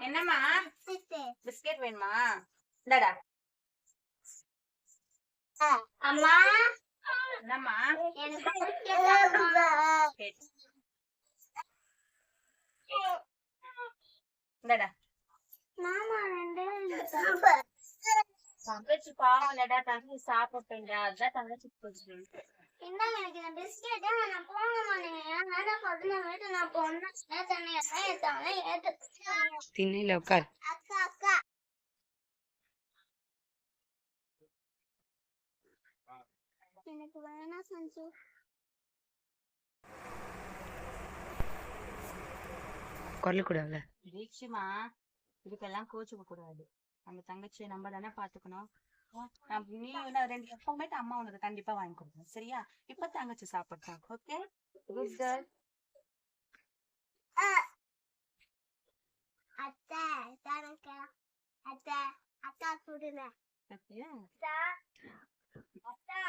என்னம்மா பிஸ்கெட் வேணுமா? இந்தாடா. அம்மா என்னம்மா? இந்தாடா. தங்கச்சி பாவம் இல்லடா, தங்கச்சி சாப்பிட்டேன்டா, அதான் தங்கச்சி போச்சு. திண்ணையில உட்கார். எனக்கு வேணாம் சஞ்சு. குரல் கூடாதுல தீக்ஷிமா, இதுக்கெல்லாம் கோச்சுக்க கூடாது. நம்ம தங்கச்சியை நம்ம தானே பாத்துக்கணும். நீ 2 எப்பவுமேட்டு அம்மா உனக்கு கண்டிப்பா வாங்கி கொடுக்கணும், சரியா? இப்ப தங்கச்சி சாப்பிட்டான். Okay, good girl. அத்தை தனக்கு அத்தை அக்கா கூடுங்க. ஓகே. அத்தா அத்தா